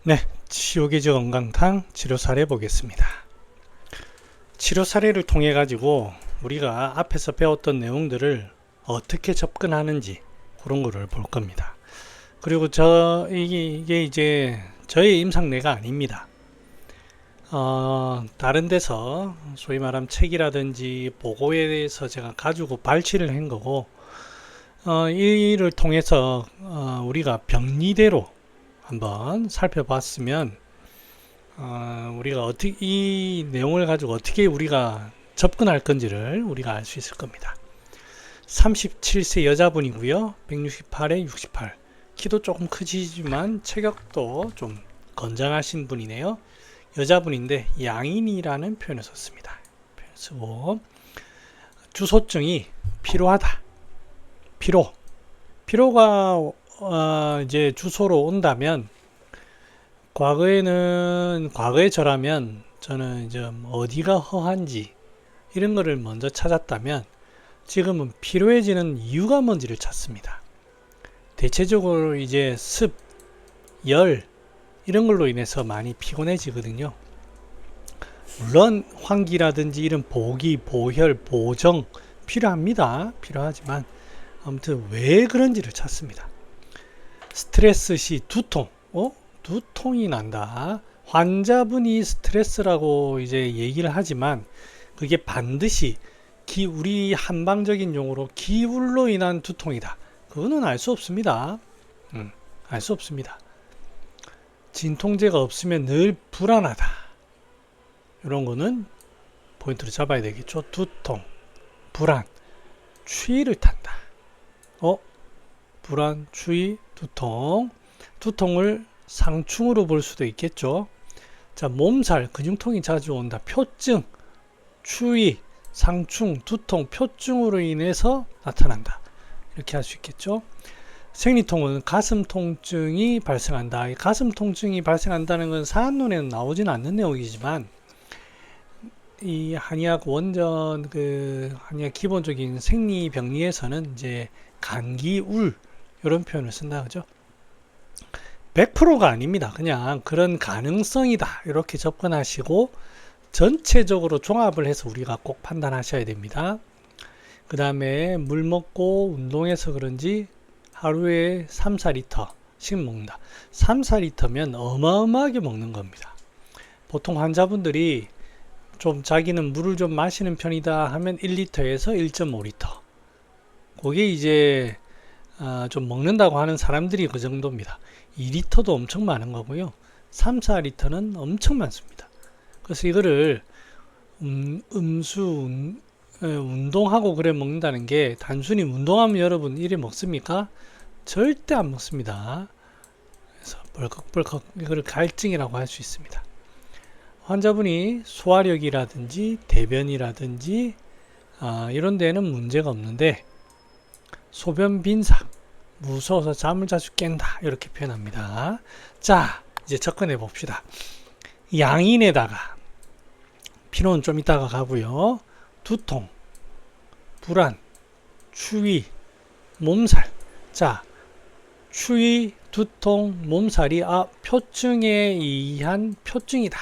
네, 치료기지 건강탕 치료 사례 보겠습니다. 치료 사례를 통해 가지고 우리가 앞에서 배웠던 내용들을 어떻게 접근하는지 그런 거를 볼 겁니다. 그리고 이게 이제 저의 임상례가 아닙니다. 다른 데서 소위 말하면 책이라든지 보고에 대해서 제가 가지고 발췌를 한 거고, 이를 통해서 우리가 병리대로 한번 살펴봤으면 우리가 어떻게 이 내용을 가지고 어떻게 우리가 접근할 건지를 우리가 알 수 있을 겁니다. 37세 여자분이고요. 168에 68. 키도 조금 크시지만 체격도 좀 건장하신 분이네요. 여자분인데 양인이라는 표현을 썼습니다. 표현 쓰고 주소증이 피로하다. 피로가 이제 주소로 온다면 과거에 저라면 저는 이제 어디가 허한지 이런 거를 먼저 찾았다면 지금은 피로해지는 이유가 뭔지를 찾습니다. 대체적으로 이제 습, 열 이런 걸로 인해서 많이 피곤해지거든요. 물론 환기라든지 이런 보기, 보혈, 보정 필요합니다. 필요하지만 아무튼 왜 그런지를 찾습니다. 스트레스 시 두통, 두통이 난다. 환자분이 스트레스라고 이제 얘기를 하지만 그게 반드시 우리 한방적인 용어로 기울로 인한 두통이다. 그거는 알 수 없습니다. 알 수 없습니다. 진통제가 없으면 늘 불안하다. 이런 거는 포인트로 잡아야 되겠죠. 두통, 불안, 추위를 탄다. 불안, 추위, 두통을 상충으로 볼 수도 있겠죠. 자, 몸살, 근육통이 자주 온다. 표증, 추위, 상충, 두통, 표증으로 인해서 나타난다. 이렇게 할 수 있겠죠. 생리통은 가슴 통증이 발생한다. 이 가슴 통증이 발생한다는 건 사한론에는 나오지는 않는 내용이지만 이 한의학 원전 한의학 기본적인 생리병리에서는 이제 감기울 이런 표현을 쓴다 그죠. 100%가 아닙니다. 그냥 그런 가능성이다. 이렇게 접근하시고 전체적으로 종합을 해서 우리가 꼭 판단하셔야 됩니다. 그 다음에 물 먹고 운동해서 그런지 하루에 3, 4리터씩 먹는다. 3, 4리터면 어마어마하게 먹는 겁니다. 보통 환자분들이 좀 자기는 물을 좀 마시는 편이다 하면 1리터에서 1.5리터. 그게 이제 좀 먹는다고 하는 사람들이 그 정도입니다. 2리터도 엄청 많은 거고요. 3, 4리터는 엄청 많습니다. 그래서 이거를 운동하고 그래 먹는다는 게 단순히 운동하면 여러분 이래 먹습니까? 절대 안 먹습니다. 그래서 벌컥벌컥 이거를 갈증이라고 할 수 있습니다. 환자분이 소화력이라든지 대변이라든지 이런 데는 문제가 없는데 소변 빈삭, 무서워서 잠을 자주 깬다 이렇게 표현합니다. 자, 이제 접근해 봅시다. 양인에다가 피로는 좀 이따가 가고요. 두통, 불안, 추위, 몸살. 자, 추위, 두통, 몸살이 표증에 의한 표증이다.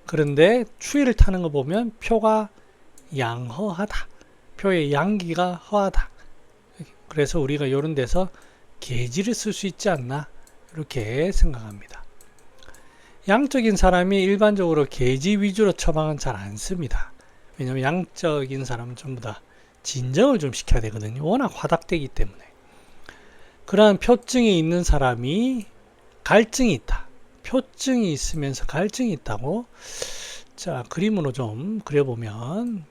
그런데 추위를 타는 거 보면 표가 양허하다. 표의 양기가 허하다. 그래서 우리가 이런 데서 계지를 쓸 수 있지 않나 이렇게 생각합니다. 양적인 사람이 일반적으로 계지 위주로 처방은 잘 안 씁니다. 왜냐하면 양적인 사람은 전부 다 진정을 좀 시켜야 되거든요. 워낙 화닥되기 때문에. 그러한 표증이 있는 사람이 갈증이 있다. 표증이 있으면서 갈증이 있다고. 자, 그림으로 좀 그려보면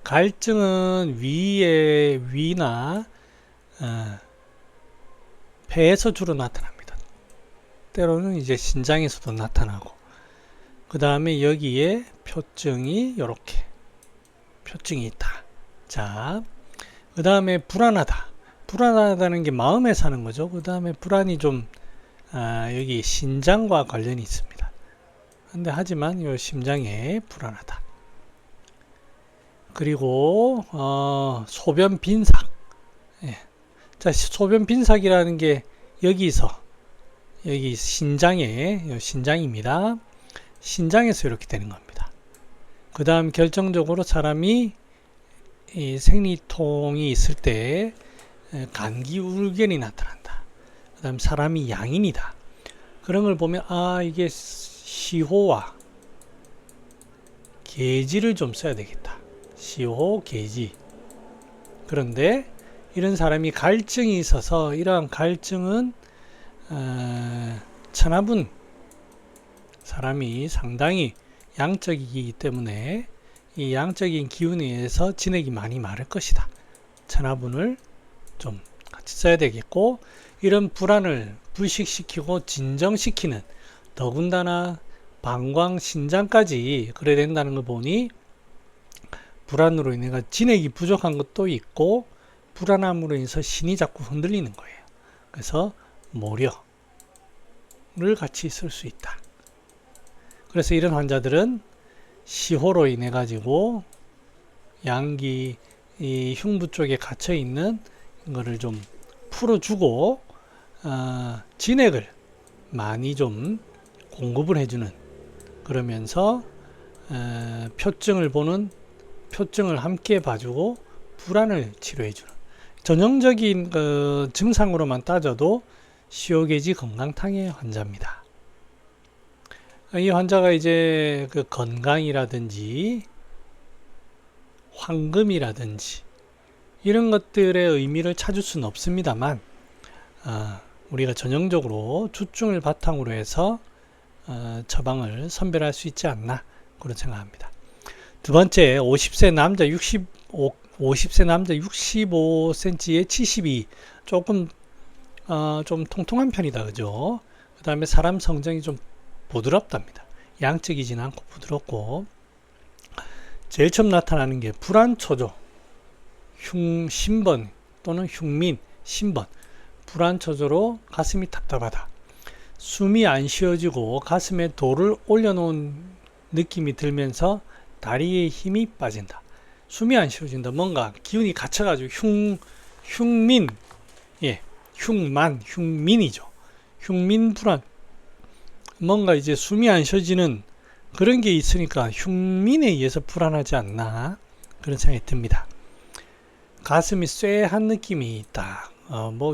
갈증은 위나 폐에서 주로 나타납니다. 때로는 이제 신장에서도 나타나고 그 다음에 여기에 표증이 이렇게 표증이 있다. 자, 그 다음에 불안하다는 게 마음에 사는 거죠. 그 다음에 불안이 좀 여기 신장과 관련이 있습니다. 근데 하지만 이 심장에 불안하다. 그리고 소변 빈삭, 예. 자, 소변 빈삭이라는 게 여기 신장입니다. 신장에서 이렇게 되는 겁니다. 그 다음 결정적으로 사람이 이 생리통이 있을 때 간기울견이 나타난다. 그 다음 사람이 양인이다. 그런 걸 보면 이게 시호와 계지를 좀 써야 되겠다. 시호, 계지. 그런데 이런 사람이 갈증이 있어서 이러한 갈증은 천하분 사람이 상당히 양적이기 때문에 이 양적인 기운에 의해서 진액이 많이 마를 것이다. 천하분을 좀 같이 써야 되겠고, 이런 불안을 불식시키고 진정시키는, 더군다나 방광, 신장까지 그래야 된다는 걸 보니 불안으로 인해 진액이 부족한 것도 있고 불안함으로 인해서 신이 자꾸 흔들리는 거예요. 그래서 모려를 같이 쓸 수 있다. 그래서 이런 환자들은 시호로 인해 가지고 양기 이 흉부 쪽에 갇혀 있는 거를 좀 풀어주고 진액을 많이 좀 공급을 해주는, 그러면서 표증을 함께 봐주고 불안을 치료해주는 전형적인 증상으로만 따져도 시호계지 건강탕의 환자입니다. 이 환자가 이제 그 건강이라든지 황금이라든지 이런 것들의 의미를 찾을 수는 없습니다만, 우리가 전형적으로 주증을 바탕으로 해서 처방을 선별할 수 있지 않나 그런 생각합니다. 두 번째, 50세 남자 65cm에 72, 조금 좀 통통한 편이다, 그죠? 그 다음에 사람 성정이 좀 부드럽답니다. 양적이지는 않고 부드럽고, 제일 처음 나타나는 게 불안초조, 신번 또는 흉민, 신번, 불안초조로 가슴이 답답하다. 숨이 안 쉬어지고 가슴에 돌을 올려놓은 느낌이 들면서 다리에 힘이 빠진다. 숨이 안 쉬어진다. 뭔가 기운이 갇혀가지고 흉민, 흉민이죠. 흉민 불안. 뭔가 이제 숨이 안 쉬어지는 그런 게 있으니까 흉민에 의해서 불안하지 않나 그런 생각이 듭니다. 가슴이 쇠한 느낌이 있다.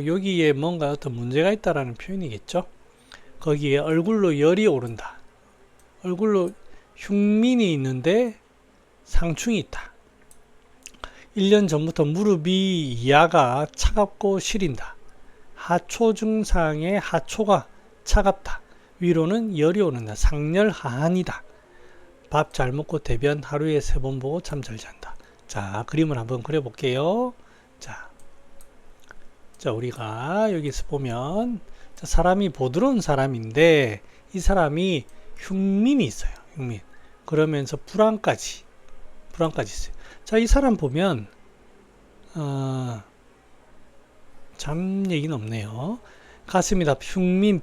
여기에 뭔가 어떤 문제가 있다라는 표현이겠죠. 거기에 얼굴로 열이 오른다. 얼굴로 흉민이 있는데 상충이 있다. 1년 전부터 무릎이 이하가 차갑고 시린다. 하초 증상의 하초가 차갑다. 위로는 열이 오른다. 상열하한이다. 밥 잘 먹고 대변 하루에 3번 보고 잠 잘 잔다. 자, 그림을 한번 그려볼게요. 자, 우리가 여기서 보면 사람이 부드러운 사람인데 이 사람이 흉민이 있어요. 흉민. 그러면서 불안까지 있어요. 자, 이 사람 보면 잠 얘기는 없네요. 가슴이 다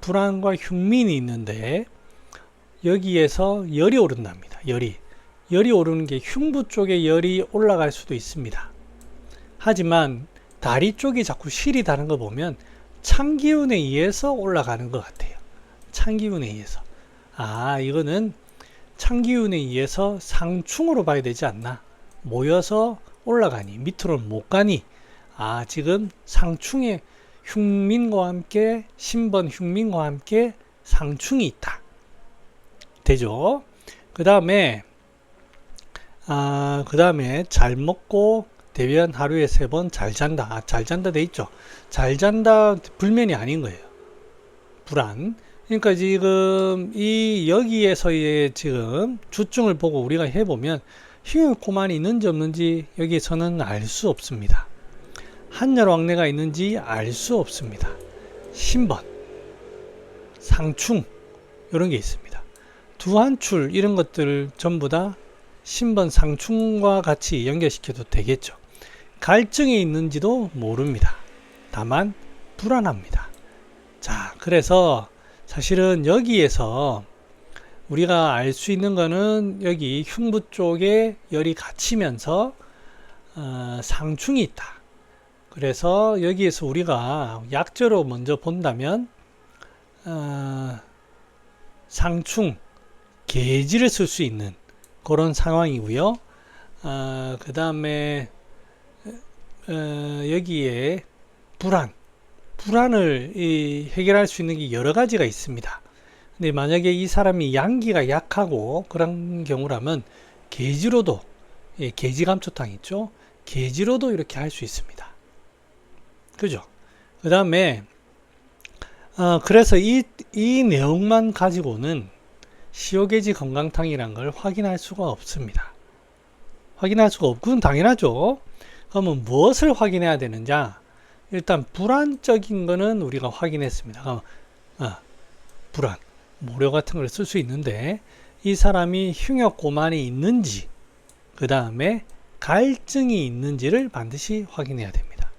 불안과 흉민이 있는데 여기에서 열이 오른답니다. 열이 오르는 게 흉부 쪽에 열이 올라갈 수도 있습니다. 하지만 다리 쪽이 자꾸 시리다는 거 보면 찬기운에 의해서 올라가는 것 같아요. 찬기운에 의해서. 이거는 찬기운에 의해서 상충으로 봐야 되지 않나. 모여서 올라가니 밑으로는 못 가니 지금 상충에 흉민과 함께 신번 흉민과 함께 상충이 있다. 되죠? 그 다음에 잘 먹고 대변 하루에 3번 잘 잔다. 잘 잔다 돼 있죠. 잘 잔다 불면이 아닌 거예요. 불안. 그러니까 지금 여기에서의 지금 주증을 보고 우리가 해보면 흉혈고만이 있는지 없는지 여기에서는 알 수 없습니다. 한열왕래가 있는지 알 수 없습니다. 신번, 상충 이런 게 있습니다. 두한출 이런 것들 전부 다 신번 상충과 같이 연결시켜도 되겠죠. 갈증이 있는지도 모릅니다. 다만 불안합니다. 자, 그래서 사실은 여기에서 우리가 알 수 있는 거는 여기 흉부 쪽에 열이 갇히면서 상충이 있다. 그래서 여기에서 우리가 약자로 먼저 본다면 상충, 계지를 쓸 수 있는 그런 상황이고요. 그 다음에 여기에 불안을 해결할 수 있는 게 여러 가지가 있습니다. 근데 만약에 이 사람이 양기가 약하고 그런 경우라면 계지로도, 계지감초탕 있죠? 계지로도 이렇게 할 수 있습니다. 그죠? 그 다음에 그래서 이 내용만 가지고는 시효계지 건강탕이란 걸 확인할 수가 없습니다. 확인할 수가 없고는 당연하죠. 그러면 무엇을 확인해야 되느냐? 일단 불안적인 거는 우리가 확인했습니다. 불안, 모료 같은 걸 쓸 수 있는데 이 사람이 흉역고만이 있는지, 그 다음에 갈증이 있는지를 반드시 확인해야 됩니다.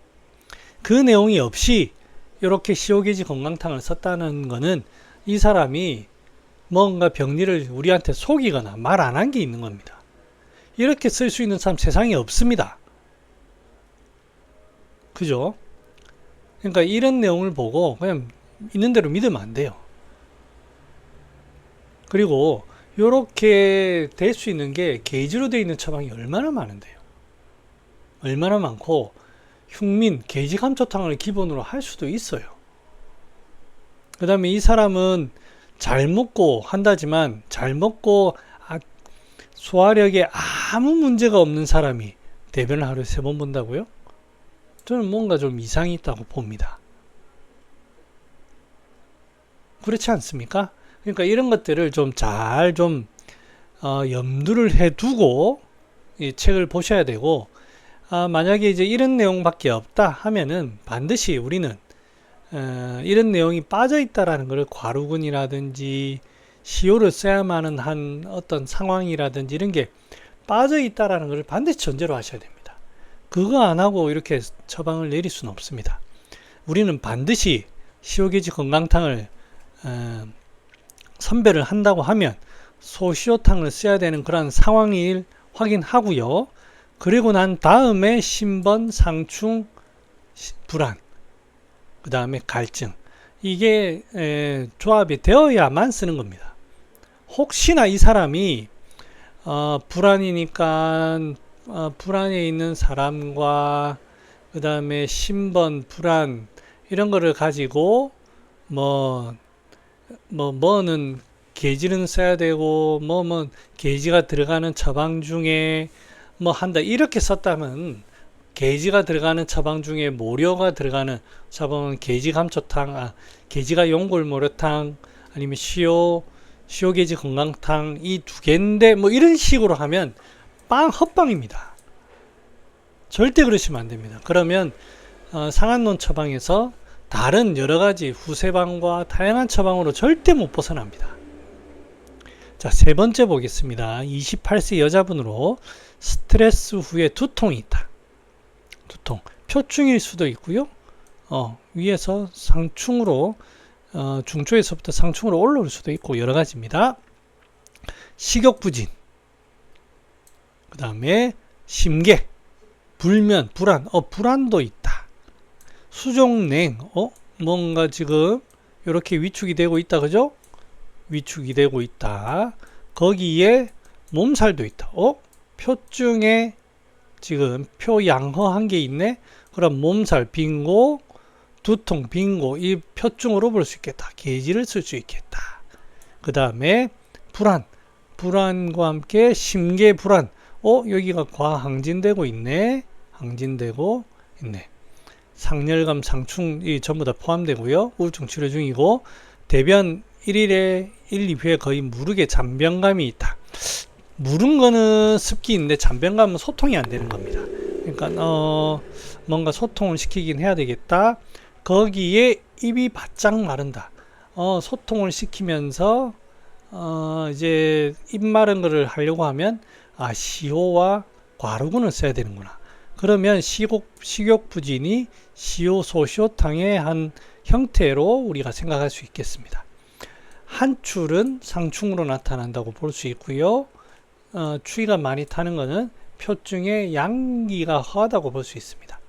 그 내용이 없이 이렇게 시효계지 건강탕을 썼다는 거는 이 사람이 뭔가 병리를 우리한테 속이거나 말 안 한 게 있는 겁니다. 이렇게 쓸 수 있는 사람 세상에 없습니다. 그죠? 그러니까 이런 내용을 보고 그냥 있는 대로 믿으면 안 돼요. 그리고 이렇게 될 수 있는 게 계지로 되어 있는 처방이 얼마나 많은데요. 얼마나 많고 흉민, 계지감초탕을 기본으로 할 수도 있어요. 그 다음에 이 사람은 잘 먹고 한다지만 잘 먹고 소화력에 아무 문제가 없는 사람이 대변을 하루에 3번 본다고요? 저는 뭔가 좀 이상이 있다고 봅니다. 그렇지 않습니까? 그러니까 이런 것들을 좀 잘 염두를 해두고 이 책을 보셔야 되고, 만약에 이제 이런 내용밖에 없다 하면은 반드시 우리는 이런 내용이 빠져 있다라는 것을 과루근이라든지 시효를 써야만 한 어떤 상황이라든지 이런 게 빠져 있다라는 것을 반드시 전제로 하셔야 됩니다. 그거 안 하고 이렇게 처방을 내릴 수는 없습니다. 우리는 반드시 시효계지 건강탕을 선별을 한다고 하면 소시효탕을 써야 되는 그런 상황을 확인하고요. 그리고 난 다음에 신번, 상충, 불안, 그 다음에 갈증, 이게 조합이 되어야만 쓰는 겁니다. 혹시나 이 사람이 불안이니까 불안에 있는 사람과 그 다음에 신번, 불안 이런 거를 가지고 뭐는 계지는 써야 되고 계지가 들어가는 처방 중에 한다 이렇게 썼다면, 계지가 들어가는 처방 중에 모료가 들어가는 처방은 계지감초탕, 계지가 용골모료탕 아니면 시효계지 건강탕 이 2개인데 이런 식으로 하면 헛방입니다. 절대 그러시면 안 됩니다. 그러면 상한론 처방에서 다른 여러가지 후세방과 다양한 처방으로 절대 못 벗어납니다. 자, 3번째 보겠습니다. 28세 여자분으로 스트레스 후에 두통이 있다. 두통, 표중일 수도 있고요. 위에서 상충으로 중초에서부터 상충으로 올라올 수도 있고 여러 가지입니다. 식욕부진, 그 다음에 심계, 불면, 불안, 불안도 있다. 수족냉, 뭔가 지금 이렇게 위축이 되고 있다, 그죠? 위축이 되고 있다. 거기에 몸살도 있다. 표중에 지금 표양허한 게 있네. 그럼 몸살 빙고, 두통 빙고, 이 표중으로 볼 수 있겠다. 계지를 쓸 수 있겠다. 그 다음에 불안과 함께 심계 불안. 여기가 과항진되고 있네. 항진되고 있네. 상열감, 상충 이 전부 다 포함되고요. 우울증 치료 중이고, 대변 1일에 1, 2회에 거의 무르게 잔변감이 있다. 무른 거는 습기인데 잔변감은 소통이 안 되는 겁니다. 그러니까 뭔가 소통을 시키긴 해야 되겠다. 거기에 입이 바짝 마른다. 소통을 시키면서 이제 입 마른 거를 하려고 하면 시효와 과루근을 써야 되는구나. 그러면 식욕부진이 시효소시효탕의 한 형태로 우리가 생각할 수 있겠습니다. 한출은 상충으로 나타난다고 볼 수 있고요. 추위가 많이 타는 것은 표중에 양기가 허하다고 볼 수 있습니다.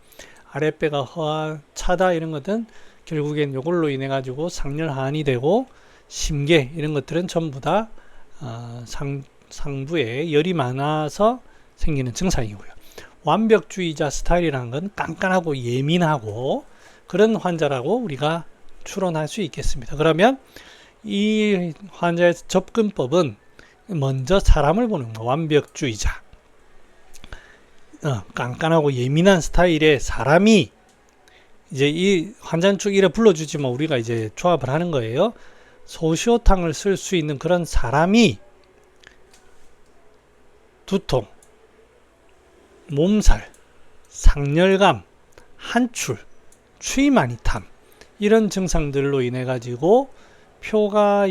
아랫배가 차다 이런 것은 결국엔 요걸로 인해 가지고 상열 하한이 되고 심계 이런 것들은 전부 다 상부에 열이 많아서 생기는 증상이고요. 완벽주의자 스타일이라는 건 깐깐하고 예민하고 그런 환자라고 우리가 추론할 수 있겠습니다. 그러면 이 환자의 접근법은 먼저 사람을 보는 거. 완벽주의자, 깐깐하고 예민한 스타일의 사람이 이제 이 환자는 쭉 이래 불러주지만 우리가 이제 조합을 하는 거예요. 소시오탕을 쓸 수 있는 그런 사람이 두통, 몸살, 상열감, 한출, 추위 많이 탐 이런 증상들로 인해 가지고 표가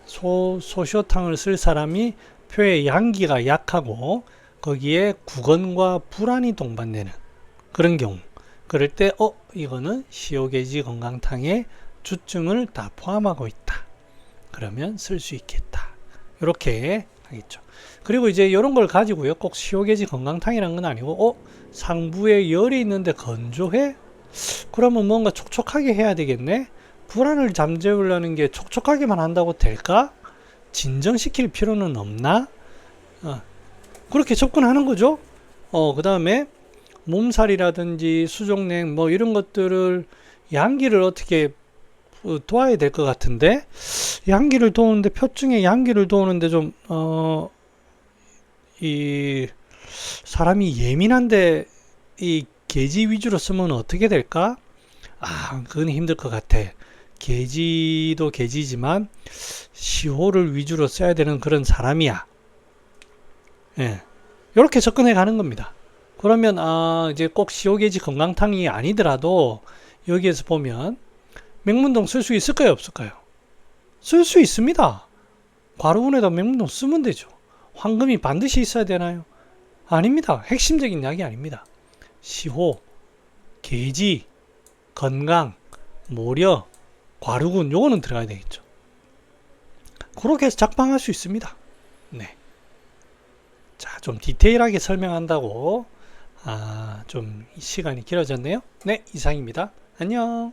소시오탕을 쓸 사람이 표의 양기가 약하고 거기에 구건과 불안이 동반되는 그런 경우, 그럴 때 이거는 시효계지 건강탕의 주증을 다 포함하고 있다. 그러면 쓸 수 있겠다. 이렇게 하겠죠. 그리고 이제 이런 걸 가지고요. 꼭 시효계지 건강탕이란 건 아니고 상부에 열이 있는데 건조해? 그러면 뭔가 촉촉하게 해야 되겠네? 불안을 잠재우려는 게 촉촉하게만 한다고 될까? 진정시킬 필요는 없나? 그렇게 접근하는 거죠. 그 다음에 몸살이라든지 수족냉 뭐 이런 것들을 양기를 어떻게 도와야 될 것 같은데, 양기를 도우는데 표증에 양기를 도우는데 좀 이 사람이 예민한데 이 계지 위주로 쓰면 어떻게 될까? 그건 힘들 것 같아. 계지도 계지지만 시호를 위주로 써야 되는 그런 사람이야. 예. 이렇게 접근해 가는 겁니다. 그러면 이제 꼭 시호계지 건강탕이 아니더라도 여기에서 보면 맹문동 쓸 수 있을까요, 없을까요? 쓸 수 있습니다. 과루군에다 맹문동 쓰면 되죠. 황금이 반드시 있어야 되나요? 아닙니다. 핵심적인 약이 아닙니다. 시호, 계지, 건강, 모려, 과루군 요거는 들어가야 되겠죠. 그렇게 해서 작방할 수 있습니다. 네. 자, 좀 디테일하게 설명한다고 좀 시간이 길어졌네요. 네, 이상입니다. 안녕.